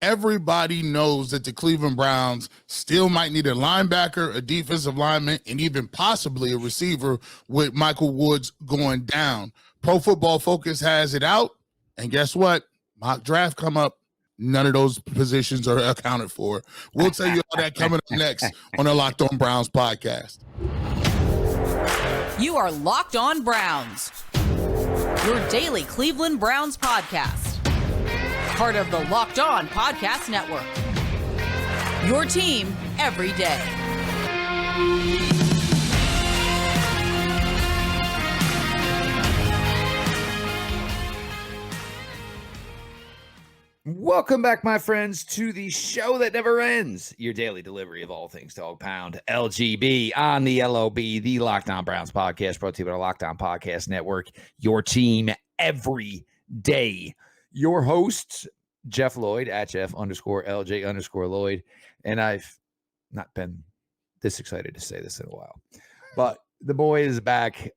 everybody knows that the Cleveland Browns still might need a linebacker, a defensive lineman, and even possibly a receiver with Michael Woods going down. Pro Football Focus has it out, and guess what? Mock draft come up. None of those positions are accounted for. We'll tell you all that coming up next on the Locked On Browns podcast. You are Locked On Browns, your daily Cleveland Browns podcast. Part of the Locked On Podcast Network. Your team every day. Welcome back, my friends, to the show that never ends. Your daily delivery of all things Dog Pound, LGB on the LOB, the Locked On Browns podcast, brought to you by the Locked On Podcast Network. Your team every day. Your hosts, Jeff Lloyd at Jeff_LJ_Lloyd. And I've not been this excited to say this in a while, but the boy is back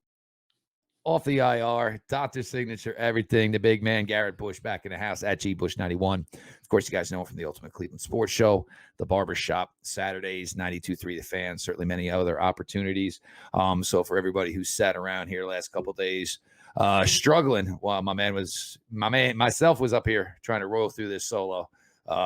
off the IR, doctor's signature, everything. The big man, Garrett Bush, back in the house at GBush91. Of course, you guys know him from the Ultimate Cleveland Sports Show, the Barbershop, Saturdays, 92.3 The Fan, certainly many other opportunities. So for everybody who sat around here the last couple of days, struggling while myself was up here trying to roll through this solo.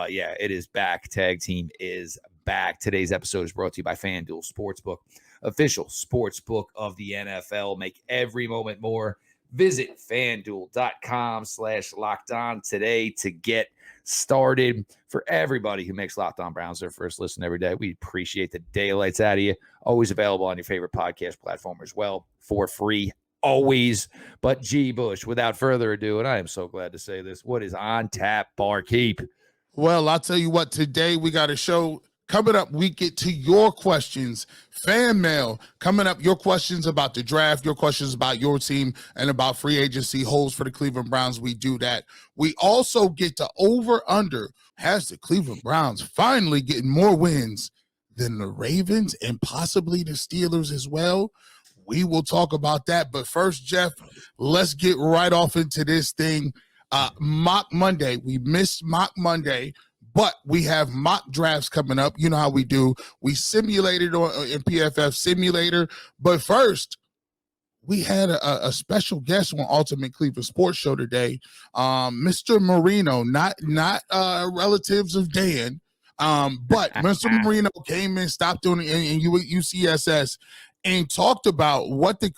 Yeah, it is back. Tag team is back. Today's episode is brought to you by FanDuel Sportsbook, official sportsbook of the NFL. Make every moment more. Visit FanDuel.com/LockedOn today to get started. For everybody who makes Locked On Browns their first listen every day, we appreciate the daylights out of you. Always available on your favorite podcast platform as well for free. Always. But G. Bush, without further ado, and I am so glad to say this, what is on tap, Barkeep? Well, I'll tell you what, today we got a show coming up. We get to your questions, fan mail coming up, your questions about the draft, your questions about your team, and about free agency holds for the Cleveland Browns. We do that. We also get to over-under. Has the Cleveland Browns finally getting more wins than the Ravens and possibly the Steelers as well? We will talk about that. But first, Jeff, let's get right off into this thing. Mock Monday. We missed Mock Monday, but we have mock drafts coming up. You know how we do. We simulated in PFF Simulator. But first, we had a special guest on Ultimate Cleveland Sports Show today, Mr. Marino, not relatives of Dan, but Mr. Marino came in, stopped doing in UCSS, and talked about what the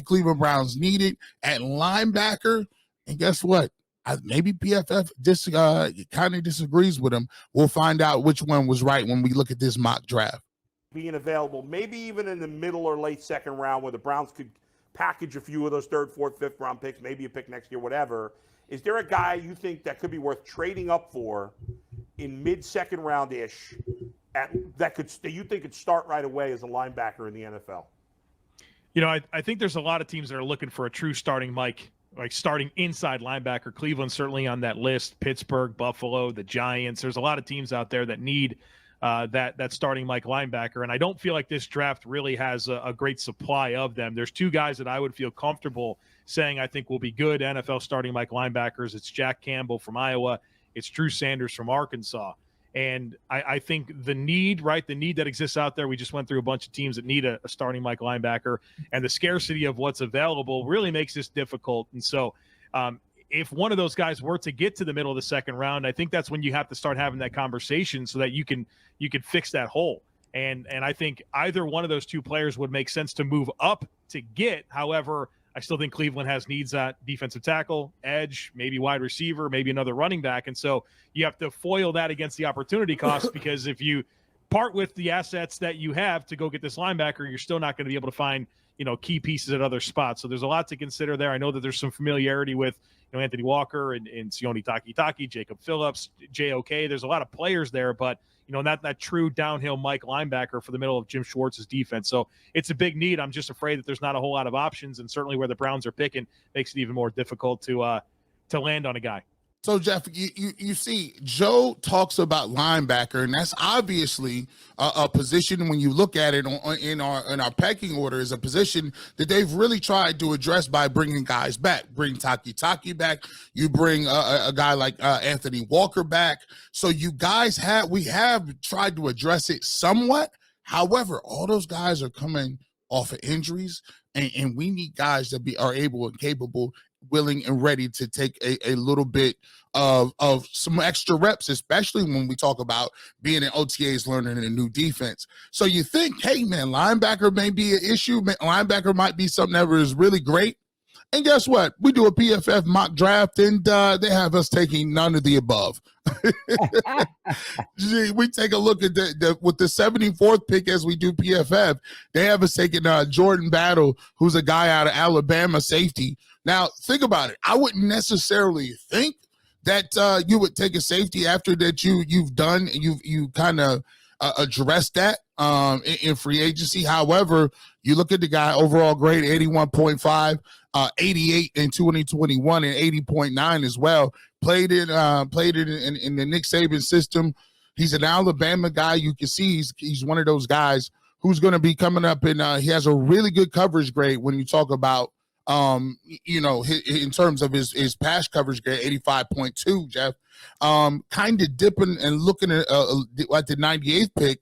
Cleveland Browns needed at linebacker. And guess what? Maybe PFF kind of disagrees with him. We'll find out which one was right when we look at this mock draft. Being available, maybe even in the middle or late second round, where the Browns could package a few of those third, fourth, fifth round picks, maybe a pick next year, whatever. Is there a guy you think that could be worth trading up for in mid-second round-ish that you think could start right away as a linebacker in the NFL? You know, I think there's a lot of teams that are looking for a true starting starting inside linebacker. Cleveland's certainly on that list. Pittsburgh, Buffalo, the Giants. There's a lot of teams out there that need that starting Mike linebacker, and I don't feel like this draft really has a great supply of them. There's two guys that I would feel comfortable saying I think will be good NFL starting Mike linebackers. It's Jack Campbell from Iowa. It's Drew Sanders from Arkansas. And I think the need that exists out there, we just went through a bunch of teams that need a starting Mike linebacker, and the scarcity of what's available really makes this difficult. And so if one of those guys were to get to the middle of the second round, I think that's when you have to start having that conversation so that you can fix that hole. And I think either one of those two players would make sense to move up to get. However, I still think Cleveland has needs at defensive tackle, edge, maybe wide receiver, maybe another running back. And so you have to foil that against the opportunity cost, because if you part with the assets that you have to go get this linebacker, you're still not going to be able to find, key pieces at other spots. So there's a lot to consider there. I know that there's some familiarity with, Anthony Walker and Sione Takitaki, Jacob Phillips, JOK. There's a lot of players there, but not that true downhill Mike linebacker for the middle of Jim Schwartz's defense. So it's a big need. I'm just afraid that there's not a whole lot of options, and certainly where the Browns are picking makes it even more difficult to land on a guy. So Jeff, you see, Joe talks about linebacker, and that's obviously a position when you look at it in our pecking order is a position that they've really tried to address by bringing guys back. Bring Taki back. You bring a guy like Anthony Walker back. So you guys we have tried to address it somewhat. However, all those guys are coming off of injuries, and we need guys that are able and capable, willing and ready to take a little bit of some extra reps, especially when we talk about being in OTAs, learning a new defense. So you think, hey man, linebacker may be an issue. Linebacker might be something that is really great. And guess what? We do a PFF mock draft, and they have us taking none of the above. We take a look at with the 74th pick as we do PFF. They have us taking Jordan Battle, who's a guy out of Alabama, safety. Now, think about it. I wouldn't necessarily think that you would take a safety after that you've done, you kind of addressed that in free agency. However, you look at the guy, overall grade 81.5, 88 in 2021 and 80.9 as well. Played it in the Nick Saban system. He's an Alabama guy. You can see he's one of those guys who's going to be coming up, and he has a really good coverage grade when you talk about in terms of his pass coverage grade, 85.2, Jeff. Kind of dipping and looking at the 98th pick.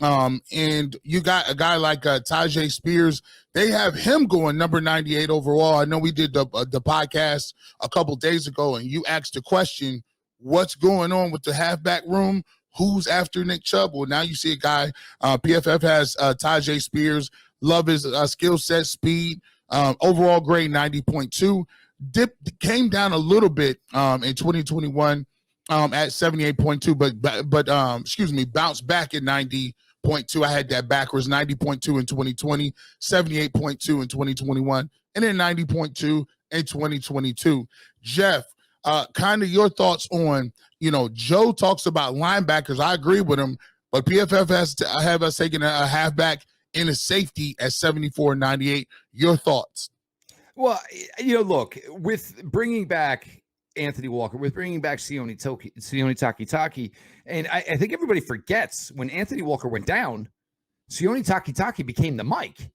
And you got a guy like Tajay Spears. They have him going number 98 overall. I know we did the podcast a couple days ago, and you asked the question, what's going on with the halfback room? Who's after Nick Chubb? Well, now you see a guy, PFF has Tajay Spears. Love his skill set, speed. Overall grade 90.2. Came down a little bit in 2021 at 78.2, but bounced back at 90.2. I had that backwards. 90.2 in 2020, 78.2 in 2021, and then 90.2 in 2022. Jeff, kind of your thoughts on, Joe talks about linebackers. I agree with him, but PFF has to have us taking a halfback in a safety at 74.98. Your thoughts? Well, look, with bringing back Anthony Walker, with bringing back Sione Taki, and I think everybody forgets when Anthony Walker went down, Sione Taki became the Mike.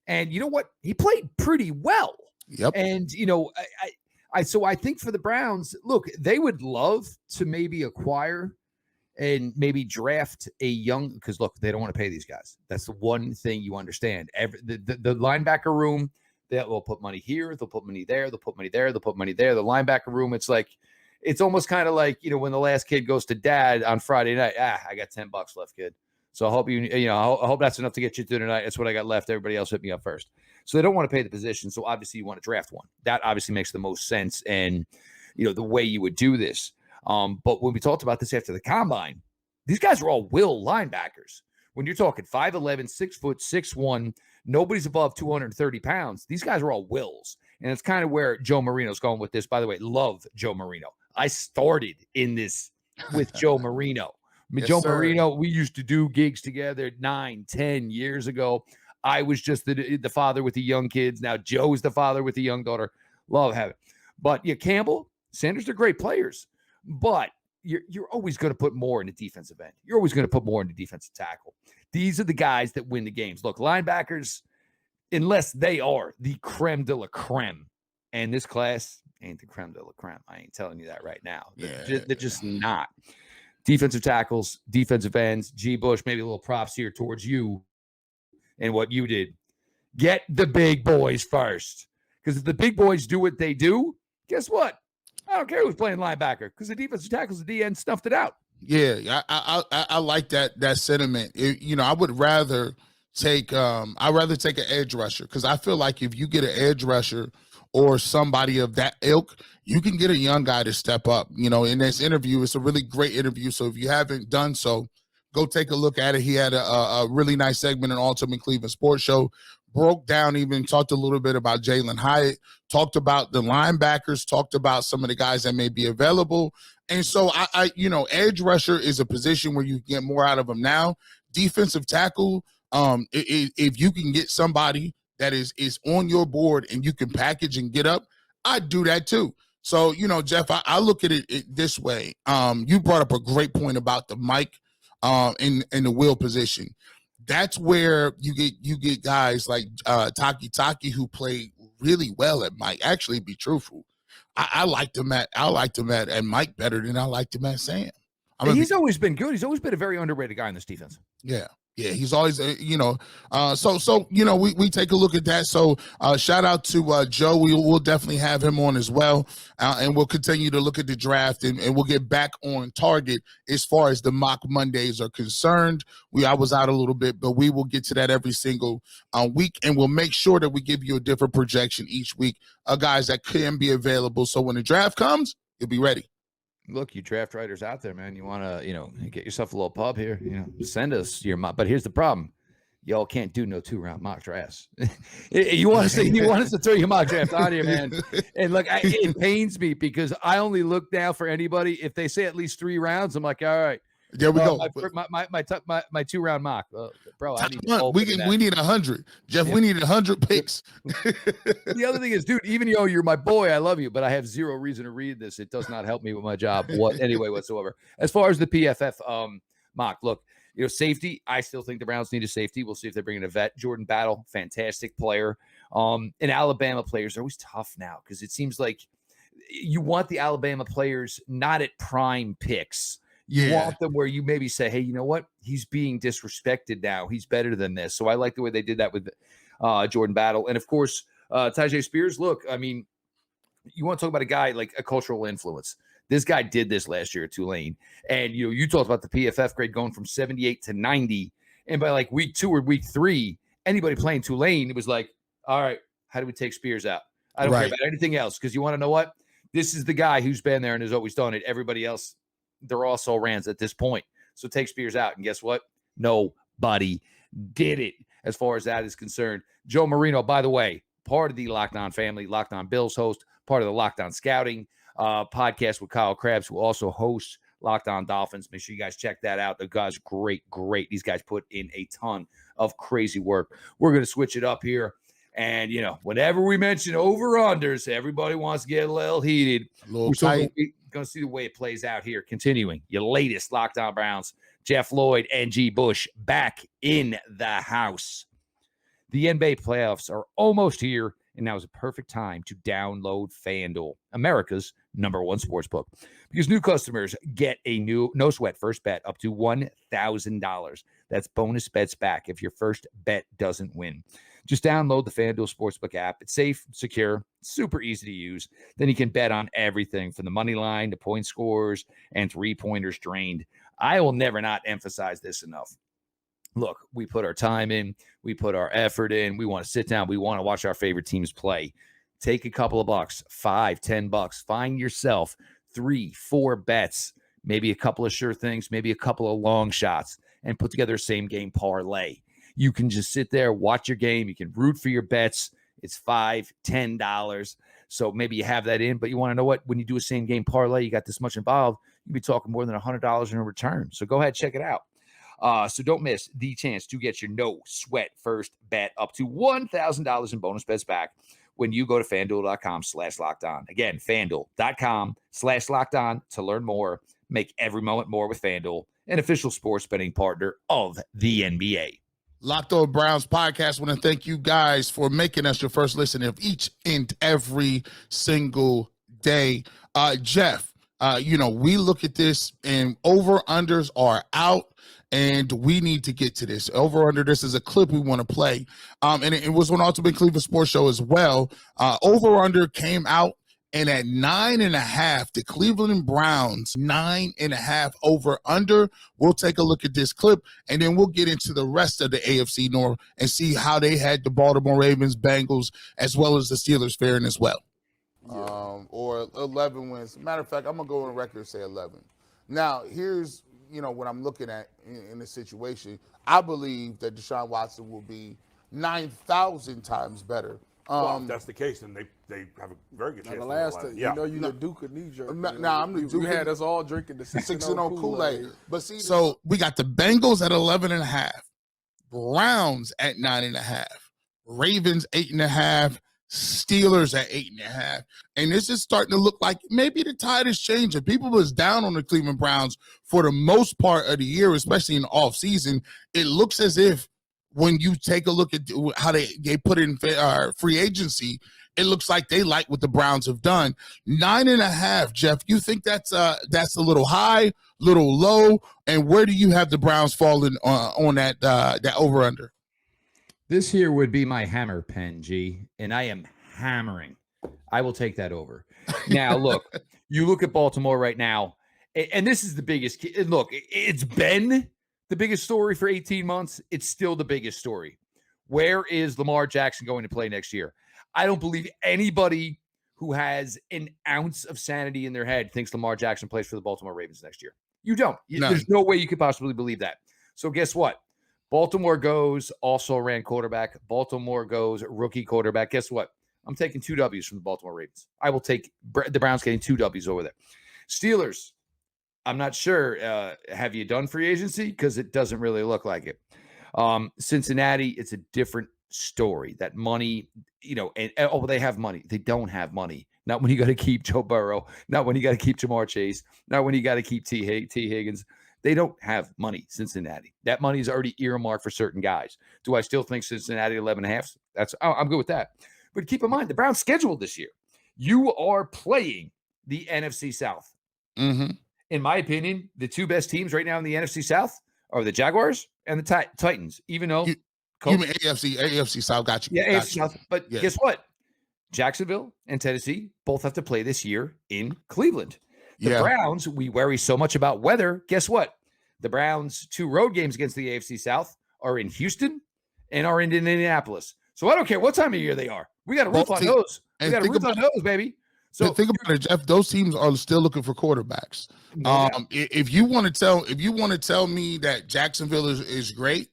And you know what? He played pretty well. Yep. And, so I think for the Browns, look, they would love to maybe acquire and maybe draft a young, because look, they don't want to pay these guys. That's the one thing you understand. The linebacker room, they'll put money here, they'll put money there, they'll put money there, they'll put money there. The linebacker room, it's almost kind of like, when the last kid goes to dad on Friday night, I got $10 left, kid. So I hope I hope that's enough to get you through tonight. That's what I got left. Everybody else hit me up first. So they don't want to pay the position. So obviously you want to draft one. That obviously makes the most sense. And, the way you would do this. But when we talked about this after the combine, these guys are all will linebackers. When you're talking 5'11", 6 foot, 6'1", nobody's above 230 pounds. These guys are all wills. And it's kind of where Joe Marino's going with this. By the way, love Joe Marino. I started in this with Joe Marino. Yes, Joe sir. Marino, we used to do gigs together 9, 10 years ago. I was just the father with the young kids. Now Joe's the father with the young daughter. Love having it. But Campbell, Sanders, they're great players. But you're always going to put more in the defensive end. You're always going to put more in the defensive tackle. These are the guys that win the games. Look, linebackers, unless they are the creme de la creme, and this class ain't the creme de la creme. I ain't telling you that right now. They're just not. Defensive tackles, defensive ends, G. Bush, maybe a little props here towards you and what you did. Get the big boys first. Because if the big boys do what they do, guess what? I don't care who's playing linebacker because the defensive tackles, the DN stuffed it out. Yeah, I like that sentiment. I would rather take an edge rusher, because I feel like if you get an edge rusher or somebody of that ilk, you can get a young guy to step up. In this interview, it's a really great interview. So if you haven't done so, go take a look at it. He had a really nice segment on Ultimate Cleveland Sports Show. Broke down, even talked a little bit about Jalen Hyatt, talked about the linebackers, talked about some of the guys that may be available. And so edge rusher is a position where you get more out of them now. Defensive tackle, if you can get somebody that is on your board and you can package and get up, I'd do that too. So, Jeff, I look at it this way. You brought up a great point about the mic in the wheel position. That's where you get guys like Taki who play really well at Mike. Actually, be truthful, I liked him at Mike better than I liked him at Sam. He's always been good. He's always been a very underrated guy in this defense. Yeah. He's always, so we take a look at that. So shout out to Joe. We'll definitely have him on as well. And we'll continue to look at the draft and we'll get back on target as far as the mock Mondays are concerned. I was out a little bit, but we will get to that every single week. And we'll make sure that we give you a different projection each week of guys that can be available. So when the draft comes, you'll be ready. Look, you draft writers out there, man. You want to, get yourself a little pub here. Send us your mock. But here's the problem: y'all can't do no 2-round mock drafts. You want us to throw your mock draft on here, man. And look, it pains me because I only look now for anybody if they say at least 3 rounds. I'm like, all right. There we go. My 2-round mock, bro. We need 100, Jeff. Yeah. We need 100 picks. The other thing is, dude, even though you're my boy, I love you, but I have zero reason to read this. It does not help me with my job whatsoever. As far as the PFF mock, look, safety. I still think the Browns need a safety. We'll see if they bring in a vet. Jordan Battle, fantastic player. And Alabama players are always tough now because it seems like you want the Alabama players not at prime picks. You want them where you maybe say, hey, you know what? He's being disrespected now. He's better than this. So I like the way they did that with Jordan Battle. And, of course, Tyjae Spears. Look, I mean, you want to talk about a guy like a cultural influence. This guy did this last year at Tulane. And, you talked about the PFF grade going from 78 to 90. And by like week 2 or week 3, anybody playing Tulane, it was like, all right, how do we take Spears out? I don't care about anything else because you want to know what? This is the guy who's been there and has always done it. Everybody else, they're also Rams at this point. So take Spears out. And guess what? Nobody did it as far as that is concerned. Joe Marino, by the way, part of the Locked On family, Locked On Bills host, part of the Locked On Scouting podcast with Kyle Krabs, who also hosts Locked On Dolphins. Make sure you guys check that out. The guy's great. These guys put in a ton of crazy work. We're going to switch it up here. And, whenever we mention over-unders, everybody wants to get a little heated. We're going to see the way it plays out here. Continuing, your latest Locked On Browns, Jeff Lloyd and G. Bush back in the house. The NBA playoffs are almost here, and now is a perfect time to download FanDuel, America's #1 sportsbook, because new customers get a new no-sweat first bet up to $1,000. That's bonus bets back if your first bet doesn't win. Just download the FanDuel Sportsbook app. It's safe, secure, super easy to use. Then you can bet on everything from the money line to point scores and 3-pointers drained. I will never not emphasize this enough. Look, we put our time in. We put our effort in. We want to sit down. We want to watch our favorite teams play. Take a couple of bucks, $5, $10. Find yourself 3-4 bets, maybe a couple of sure things, maybe a couple of long shots, and put together a same-game parlay. You can just sit there, watch your game. You can root for your bets. It's $5, $10. So maybe you have that in, but you want to know what? When you do a same-game parlay, you got this much involved, you'll be talking more than $100 in a return. So go ahead, check it out. So don't miss the chance to get your no-sweat first bet up to $1,000 in bonus bets back when you go to FanDuel.com/lockedon. Again, FanDuel.com/lockedon to learn more. Make every moment more with FanDuel, an official sports betting partner of the NBA. Locked On Browns podcast. I want to thank you guys for making us your first listen of each and every single day. Jeff, we look at this and over-unders are out. And we need to get to this. Over-under, this is a clip we want to play. And it was on Ultimate Cleveland Sports Show as well. Over-under came out, and at 9.5, the Cleveland Browns, 9.5 over-under. We'll take a look at this clip, and then we'll get into the rest of the AFC North and see how they had the Baltimore Ravens, Bengals, as well as the Steelers faring as well. Or 11 wins. Matter of fact, I'm going to go on record and say 11. Now, here's what I'm looking at in this situation. I believe that Deshaun Watson will be 9,000 times better. Well, if that's the case, then they have a very good chance. The last time, you the Duke of New Jersey. Now I'm the Duke. You had us all drinking the 6-0 Kool-Aid. But see, so we got the Bengals at 11.5, Browns at 9.5, Ravens 8.5, Steelers at 8.5. And this is starting to look like maybe the tide is changing. People was down on the Cleveland Browns for the most part of the year, especially in the offseason. It looks as if when you take a look at how they put in free agency, it looks like they like what the Browns have done. 9.5, Jeff, you think that's a little high, little low? And where do you have the Browns falling on that over-under? This here would be my hammer pen, G, and I am hammering. I will take that over. Now, look, you look at Baltimore right now, and this is the biggest. Look, it's been the biggest story for 18 months. It's still the biggest story. Where is Lamar Jackson going to play next year? I don't believe anybody who has an ounce of sanity in their head thinks Lamar Jackson plays for the Baltimore Ravens next year. You don't. No. There's no way you could possibly believe that. So guess what? Baltimore goes also ran quarterback. Baltimore goes rookie quarterback. Guess what? I'm taking 2 W's from the Baltimore Ravens. I will take the Browns getting 2 W's over there. Steelers, I'm not sure. Have you done free agency? Because it doesn't really look like it. Cincinnati, it's a different story. That money, they have money. They don't have money. Not when you got to keep Joe Burrow. Not when you got to keep Jamar Chase. Not when you got to keep T. Higgins. They don't have money, Cincinnati. That money is already earmarked for certain guys. Do I still think Cincinnati 11.5? I'm good with that. But keep in mind, the Browns scheduled this year. You are playing the NFC South. Mm-hmm. In my opinion, the 2 best teams right now in the NFC South are the Jaguars and the Titans, even though you mean AFC South, got you. Yeah, got AFC you. South. But guess what? Jacksonville and Tennessee both have to play this year in Cleveland. The Browns, we worry so much about weather. Guess what? The Browns' 2 road games against the AFC South are in Houston and are in Indianapolis. So I don't care what time of year they are. We got a roof on those. We got a roof on those, baby. So think about it, Jeff. Those teams are still looking for quarterbacks. If you want to tell me that Jacksonville is great,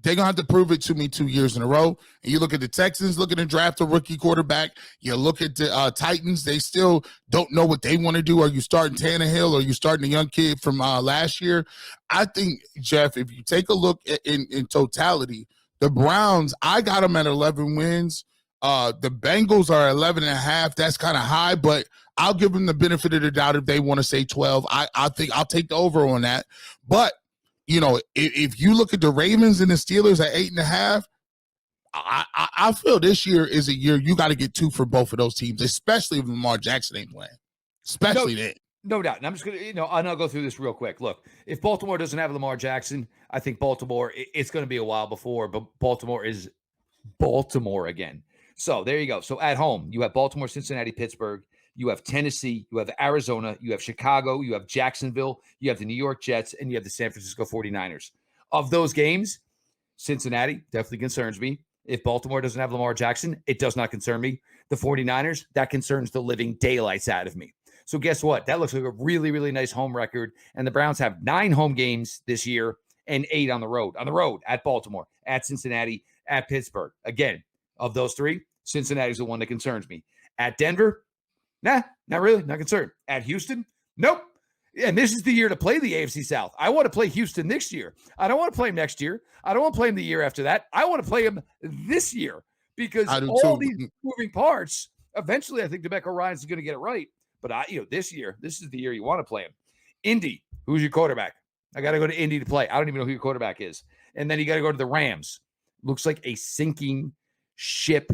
they're gonna have to prove it to me 2 years in a row. And you look at the Texans looking to draft a rookie quarterback. You look at the Titans; they still don't know what they want to do. Are you starting Tannehill? Or are you starting a young kid from last year? I think, Jeff, if you take a look in totality, the Browns, I got them at 11 wins. The Bengals are 11.5. That's kind of high, but I'll give them the benefit of the doubt if they want to say 12. I think I'll take the over on that. But if you look at the Ravens and the Steelers at 8.5, I feel this year is a year you got to get 2 for both of those teams, especially if Lamar Jackson ain't playing. Especially then. No doubt. And I'm just going to, I'll go through this real quick. Look, if Baltimore doesn't have Lamar Jackson, I think Baltimore, it's going to be a while before, but Baltimore is Baltimore again. So there you go. So at home, you have Baltimore, Cincinnati, Pittsburgh. You have Tennessee, you have Arizona, you have Chicago, you have Jacksonville, you have the New York Jets, and you have the San Francisco 49ers. Of those games, Cincinnati definitely concerns me. If Baltimore doesn't have Lamar Jackson, it does not concern me. The 49ers, that concerns the living daylights out of me. So guess what? That looks like a really, really nice home record. And the Browns have 9 home games this year and 8 on the road. On the road, at Baltimore, at Cincinnati, at Pittsburgh. Again, of those 3, Cincinnati's the one that concerns me. At Denver, nah, not really, not concerned. At Houston, nope. And this is the year to play the AFC South. I want to play Houston this year. I don't want to play him next year. I don't want to play him the year after that. I want to play him this year because all these moving parts, eventually I think DeMeco Ryans is going to get it right. But this year, this is the year you want to play him. Indy, who's your quarterback? I got to go to Indy to play. I don't even know who your quarterback is. And then you got to go to the Rams. Looks like a sinking ship.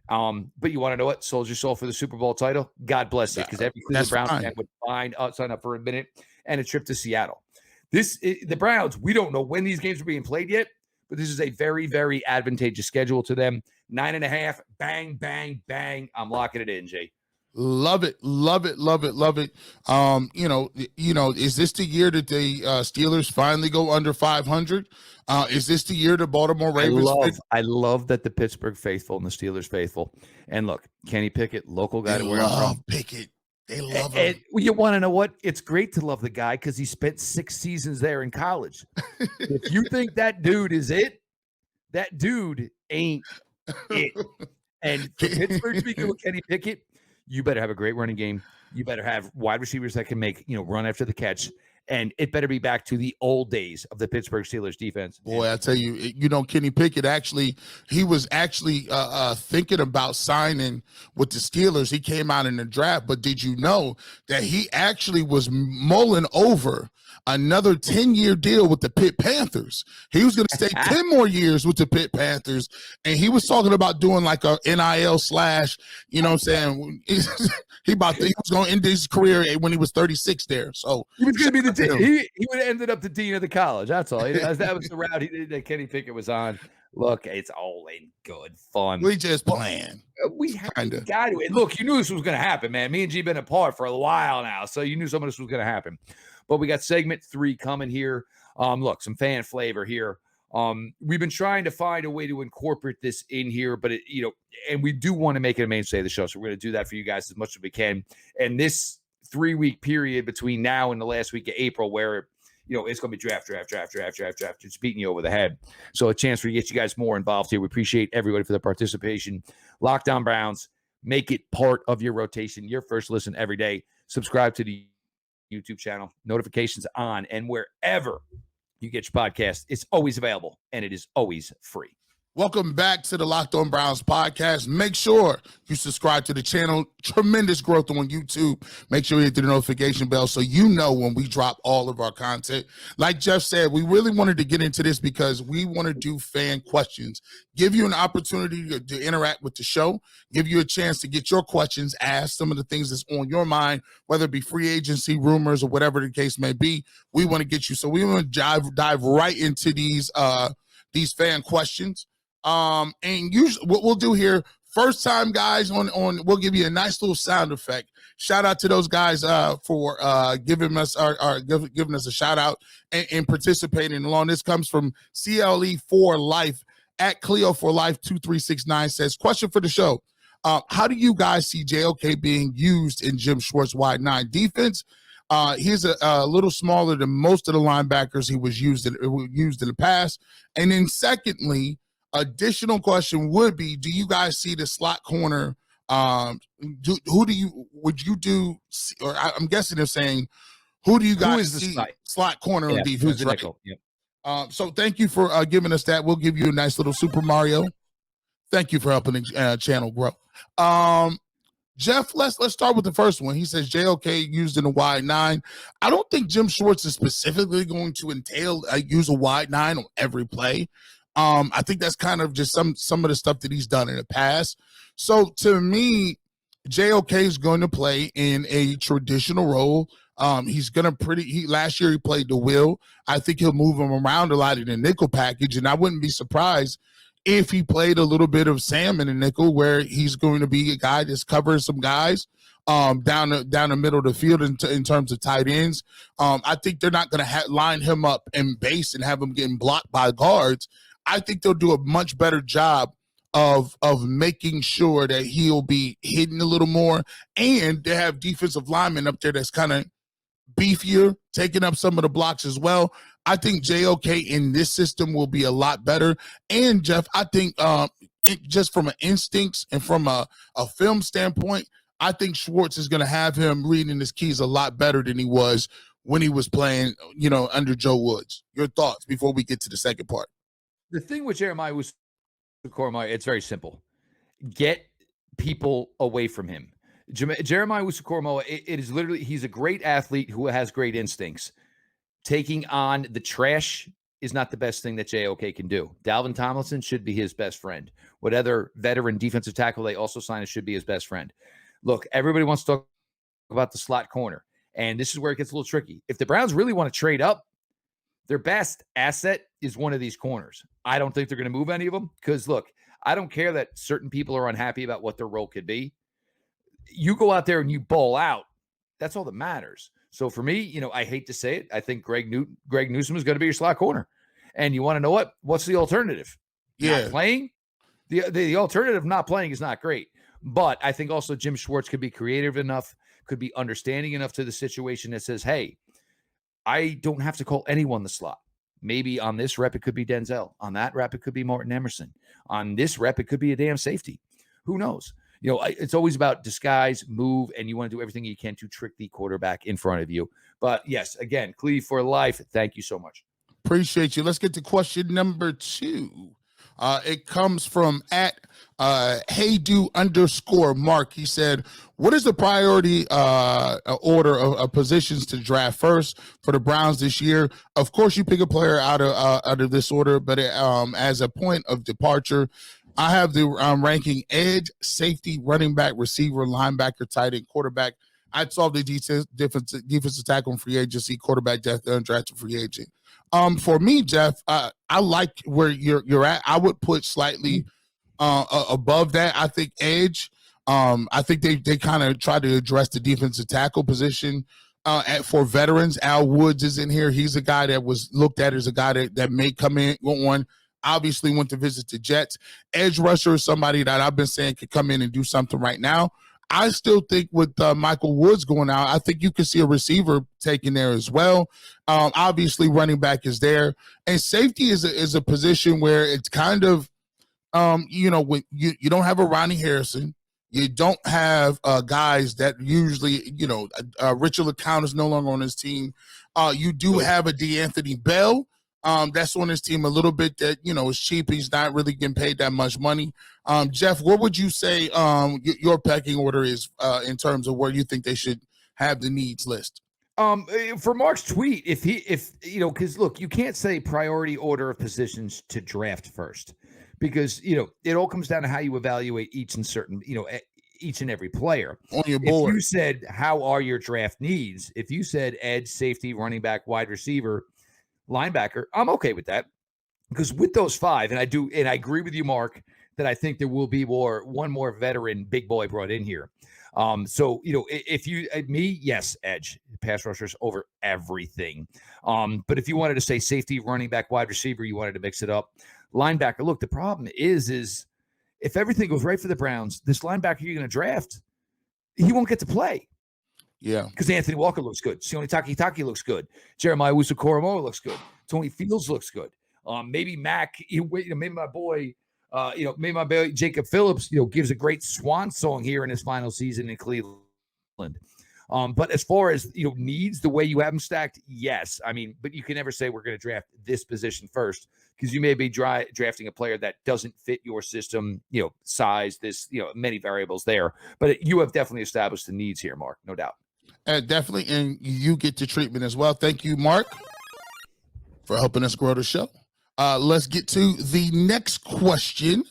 But you want to know what? Sold your soul for the Super Bowl title. God bless you, because every Cleveland Browns fan would sign up for a minute and a trip to Seattle. The Browns, we don't know when these games are being played yet, but this is a very, very advantageous schedule to them. 9.5, bang, bang, bang. I'm locking it in, Jay. Love it, love it, love it, love it. Is this the year that the Steelers finally go under 500? Is this the year the Baltimore Ravens? I love that the Pittsburgh faithful and the Steelers faithful. And look, Kenny Pickett, local guy to where I'm from. Pickett. They love him. And you want to know what? It's great to love the guy because he spent 6 seasons there in college. If you think that dude is it, that dude ain't it. And for Pittsburgh, speaking with Kenny Pickett, you better have a great running game. You better have wide receivers that can make, run after the catch. And it better be back to the old days of the Pittsburgh Steelers defense. Boy, I tell you, Kenny Pickett he was actually thinking about signing with the Steelers. He came out in the draft, but did you know that he actually was mulling over another 10-year deal with the Pitt Panthers? He was going to stay 10 more years with the Pitt Panthers, and he was talking about doing like a NIL / you know what I'm saying? he was going to end his career when he was 36 there. So he was going to be the dean. He would have ended up the dean of the college. That's all. That was the route that Kenny Pickett was on. Look, it's all in good fun. We just playing. We got to. Look, you knew this was going to happen, man. Me and G been apart for a while now, so you knew some of this was going to happen. But we got segment 3 coming here. Look, some fan flavor here. We've been trying to find a way to incorporate this in here, but and we do want to make it a mainstay of the show. So we're going to do that for you guys as much as we can. And this 3-week period between now and the last week of April, where it's going to be draft. It's beating you over the head. So a chance to get you guys more involved here. We appreciate everybody for the participation. Locked On Browns, make it part of your rotation, your first listen every day. Subscribe to the YouTube channel, notifications on, and wherever you get your podcast, it's always available and it is always free. Welcome back to the Locked On Browns podcast. Make sure you subscribe to the channel. Tremendous growth on YouTube. Make sure you hit the notification bell so you know when we drop all of our content. Like Jeff said, we really wanted to get into this because we want to do fan questions, give you an opportunity to interact with the show, give you a chance to get your questions asked, some of the things that's on your mind, whether it be free agency, rumors, or whatever the case may be. We want to get you. So we want to dive right into these fan questions. And usually what we'll do here, first time guys on we'll give you a nice little sound effect. Shout out to those guys for giving us giving us a shout out and participating along. This comes from CLE for Life at Cleo for Life 2369 says, question for the show. How do you guys see JOK being used in Jim Schwartz wide 9 defense? He's a little smaller than most of the linebackers he was used in the past. And then secondly, additional question would be, do you guys see the slot corner? I'm guessing they're saying, who do you guys see slot corner on defense? Right? Yep. So thank you for giving us that. We'll give you a nice little Super Mario. Thank you for helping the channel grow. Jeff, let's start with the first one. He says JOK used in a wide 9. I don't think Jim Schwartz is specifically going to entail use a wide 9 on every play. I think that's kind of just some of the stuff that he's done in the past. So to me, JOK is going to play in a traditional role. He's going to last year he played the will. I think he'll move him around a lot in the nickel package, and I wouldn't be surprised if he played a little bit of Sam in the nickel, where he's going to be a guy that's covering some guys down the middle of the field in terms of tight ends. I think they're not going to line him up in base and have him getting blocked by guards. I think they'll do a much better job of making sure that he'll be hidden a little more, and they have defensive linemen up there that's kind of beefier, taking up some of the blocks as well. I think JOK in this system will be a lot better. And Jeff, I think just from an instincts and from a film standpoint, I think Schwartz is going to have him reading his keys a lot better than he was when he was playing, under Joe Woods. Your thoughts before we get to the second part? The thing with Jeremiah was it's very simple. Get people away from him. Jeremiah Wusu-Koramoah, it is literally, he's a great athlete who has great instincts. Taking on the trash is not the best thing that JOK can do. Dalvin Tomlinson should be his best friend. What other veteran defensive tackle they also signed should be his best friend. Look, everybody wants to talk about the slot corner, and this is where it gets a little tricky. If the Browns really want to trade up, their best asset is one of these corners. I don't think they're going to move any of them because, look, I don't care that certain people are unhappy about what their role could be. You go out there and you bowl out. That's all that matters. So for me, I hate to say it, I think Greg Newsome is going to be your slot corner. And you want to know what? What's the alternative? Yeah. Not playing? The alternative not playing is not great. But I think also Jim Schwartz could be creative enough, could be understanding enough to the situation that says, hey, I don't have to call anyone the slot. Maybe on this rep, it could be Denzel. On that rep, it could be Martin Emerson. On this rep, it could be a damn safety. Who knows? It's always about disguise, move, and you want to do everything you can to trick the quarterback in front of you. But yes, again, Cleve for life. Thank you so much. Appreciate you. Let's get to question number 2. It comes from at @heydo_Mark. He said, what is the priority order of positions to draft first for the Browns this year? Of course, you pick a player out of this order, but as a point of departure, I have the ranking edge, safety, running back, receiver, linebacker, tight end, quarterback. I'd solve the defensive tackle and free agency, quarterback, depth, undrafted free agent. For me, Jeff, I like where you're at. I would put slightly above that. I think edge. I think they kind of try to address the defensive tackle position for veterans. Al Woods is in here. He's a guy that was looked at as a guy that may come in on. Obviously went to visit the Jets. Edge rusher is somebody that I've been saying could come in and do something right now. I still think with Michael Woods going out, I think you could see a receiver taken there as well. Obviously, running back is there, and safety is a position where it's kind of, when you don't have a Ronnie Harrison, you don't have guys that usually, Richard LeCounte is no longer on his team. You do have a DeAnthony Bell. That's on his team a little bit that, is cheap. He's not really getting paid that much money. Jeff, what would you say your pecking order is in terms of where you think they should have the needs list? For Mark's tweet, because look, you can't say priority order of positions to draft first because, it all comes down to how you evaluate each and every player on your board. If you said, how are your draft needs? If you said edge, safety, running back, wide receiver, linebacker, I'm okay with that because with those 5, and I agree with you, Mark, that I think there will be one more veteran big boy brought in here. If yes, edge, pass rushers over everything. But if you wanted to say safety, running back, wide receiver, you wanted to mix it up. Linebacker, look, the problem is if everything goes right for the Browns, this linebacker you're going to draft, he won't get to play. Yeah, because Anthony Walker looks good. Sione Takitaki looks good. Jeremiah Owusu-Koramoah looks good. Tony Fields looks good. Maybe Mac. Maybe my boy. Maybe my boy Jacob Phillips. Gives a great swan song here in his final season in Cleveland. But as far as needs, the way you have them stacked, yes. I mean, but you can never say we're going to draft this position first because you may be drafting a player that doesn't fit your system. Size, many variables there. But you have definitely established the needs here, Mark. No doubt. Definitely, and you get the treatment as well. Thank you, Mark, for helping us grow the show. Let's get to the next question.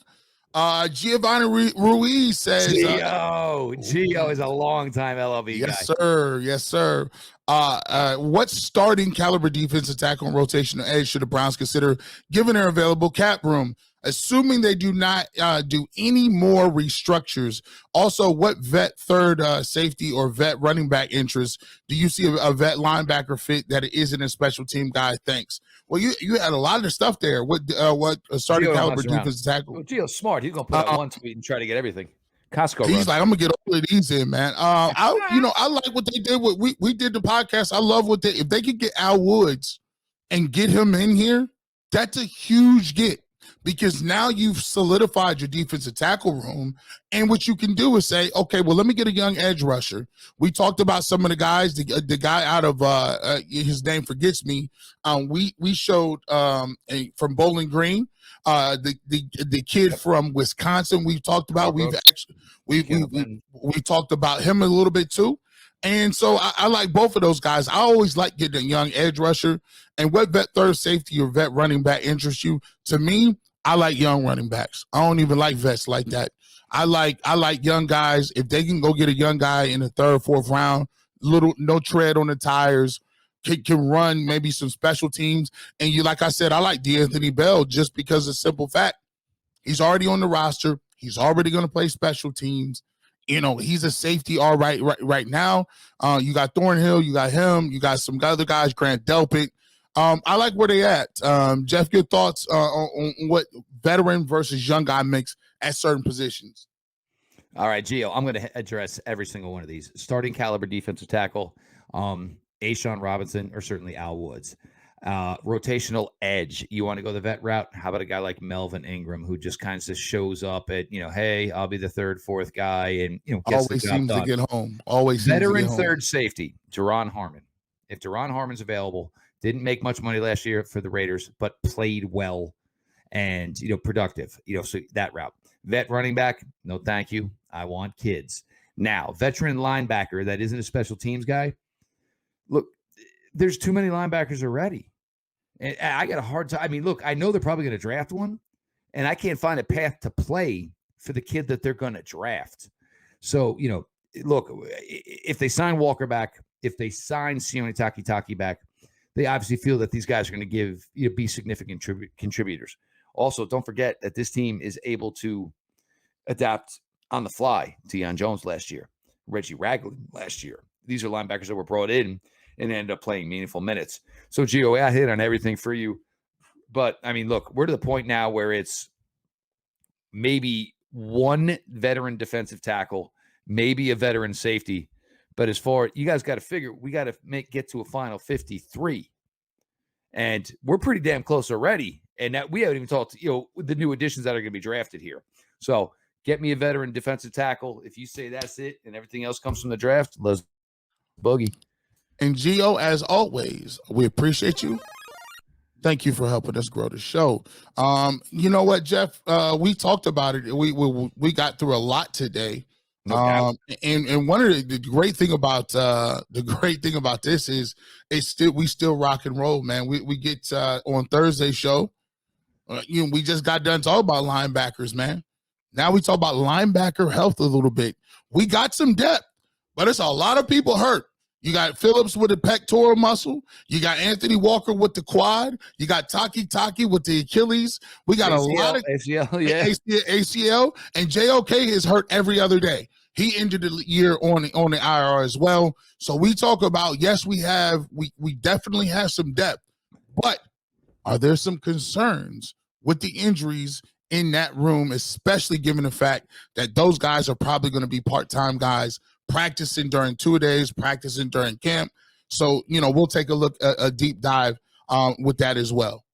Giovanni Ruiz says, Gio is a long-time LLB guy. Yes, sir. What starting caliber defensive tackle and rotational edge should the Browns consider given their available cap room? Assuming they do not do any more restructures. Also, what vet third safety or vet running back interest do you see a vet linebacker fit that isn't a special team guy? Thanks. Well, you had a lot of stuff there. What starting caliber defensive tackle? Well, Gio's smart. He's gonna put out one tweet and try to get everything. Costco. He's like, I'm gonna get all of these in, man. I like what they did. We did the podcast. I love if they could get Al Woods and get him in here. That's a huge get. Because now you've solidified your defensive tackle room. And what you can do is say, okay, well, let me get a young edge rusher. We talked about some of the guys, the guy out of his name forgets me. We showed from Bowling Green, the kid from Wisconsin we talked about. We talked about him a little bit too. And so I like both of those guys. I always like getting a young edge rusher. And what vet third safety or vet running back interests you? To me, I like young running backs. I don't even like vets like that. I like young guys. If they can go get a young guy in the 3rd, 4th round, no tread on the tires, can run maybe some special teams. And like I said, I like DeAnthony Bell just because of the simple fact he's already on the roster. He's already going to play special teams. He's a safety all right now. You got Thornhill, you got him, you got some other guys, Grant Delpit. I like where they at. Jeff, your thoughts on what veteran versus young guy makes at certain positions? All right, Gio, I'm going to address every single one of these. Starting caliber defensive tackle, A'Shawn Robinson, or certainly Al Woods. Rotational edge. You want to go the vet route? How about a guy like Melvin Ingram, who just kind of just shows up at, hey, I'll be the third, fourth guy, and gets Always the job seems done. to get home. Always seems to Veteran get home. third safety, Deron Harmon. If Deron Harmon's available, didn't make much money last year for the Raiders, but played well and productive. So that route. Vet running back, no thank you. I want kids. Now, veteran linebacker that isn't a special teams guy. Look, there's too many linebackers already. And I got a hard time. I mean, look, I know they're probably going to draft one, and I can't find a path to play for the kid that they're going to draft. So, look, if they sign Walker back, if they sign Sione Takitaki back, they obviously feel that these guys are going to be significant contributors. Also, don't forget that this team is able to adapt on the fly. Deion Jones last year, Reggie Ragland last year. These are linebackers that were brought in and ended up playing meaningful minutes. So, Gio, I hit on everything for you. But, I mean, look, we're to the point now where it's maybe one veteran defensive tackle, maybe a veteran safety. But as far, you guys got to figure, we got to get to a final 53. And we're pretty damn close already. And that we haven't even talked, the new additions that are going to be drafted here. So get me a veteran defensive tackle. If you say that's it and everything else comes from the draft, let's boogie. And Gio, as always, we appreciate you. Thank you for helping us grow the show. You know what, Jeff? We talked about it. We got through a lot today. And one of the great thing about this is we still rock and roll, man. We get on Thursday show. We just got done talking about linebackers, man. Now we talk about linebacker health a little bit. We got some depth, but it's a lot of people hurt. You got Phillips with the pectoral muscle. You got Anthony Walker with the quad. You got Taki with the Achilles. We got ACL, a lot of ACL, and JOK is hurt every other day. He ended the year on the IR as well. So we talk about, yes, we definitely have some depth, but are there some concerns with the injuries in that room, especially given the fact that those guys are probably going to be part-time guys practicing during 2 days, practicing during camp. So, we'll take a look, a deep dive with that as well.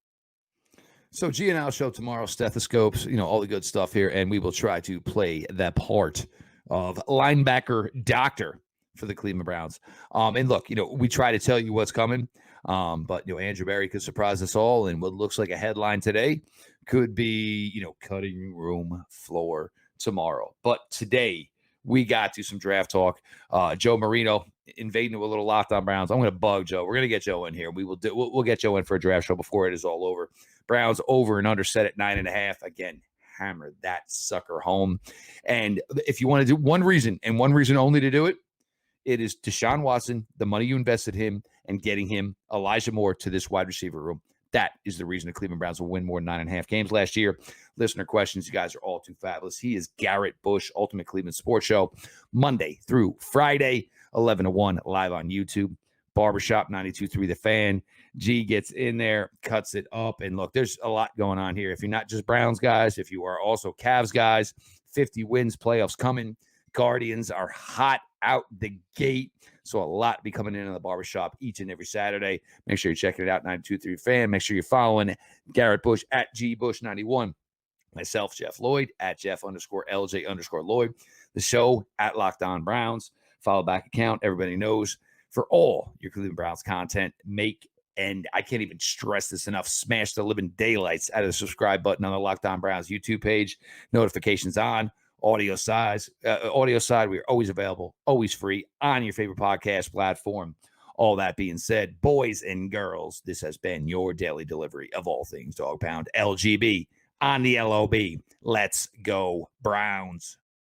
So G&L show tomorrow, stethoscopes, all the good stuff here. And we will try to play that part of linebacker doctor for the Cleveland Browns. And look, we try to tell you what's coming. But, Andrew Berry could surprise us all. And what looks like a headline today could be, cutting room floor tomorrow. But today, we got to some draft talk. Joe Marino invading with a little Locked On Browns. I'm going to bug Joe. We're going to get Joe in here. We'll get Joe in for a draft show before it is all over. Browns over and under set at 9.5. Again, hammer that sucker home. And if you want to do one reason and one reason only to do it, it is Deshaun Watson, the money you invested him, and getting him Elijah Moore to this wide receiver room. That is the reason the Cleveland Browns will win more than 9.5 games last year. Listener questions, you guys are all too fabulous. He is Garrett Bush, Ultimate Cleveland Sports Show, Monday through Friday, 11 to 1, live on YouTube. Barbershop 92.3 The Fan. G gets in there, cuts it up. And look, there's a lot going on here. If you're not just Browns guys, if you are also Cavs guys, 50 wins, playoffs coming. Guardians are hot out the gate. So a lot be coming in on the Barbershop each and every Saturday. Make sure you're checking it out, 92.3 Fan. Make sure you're following Garrett Bush at GBush91. Myself, Jeff Lloyd, at Jeff_LJ_Lloyd. The show at Locked On Browns. Follow back account. Everybody knows for all your Cleveland Browns content, and I can't even stress this enough, smash the living daylights out of the subscribe button on the Locked On Browns YouTube page. Notifications on. Audio side, we are always available, always free on your favorite podcast platform. All that being said, boys and girls, this has been your daily delivery of all things Dog Pound LGB on the LOB. Let's go, Browns.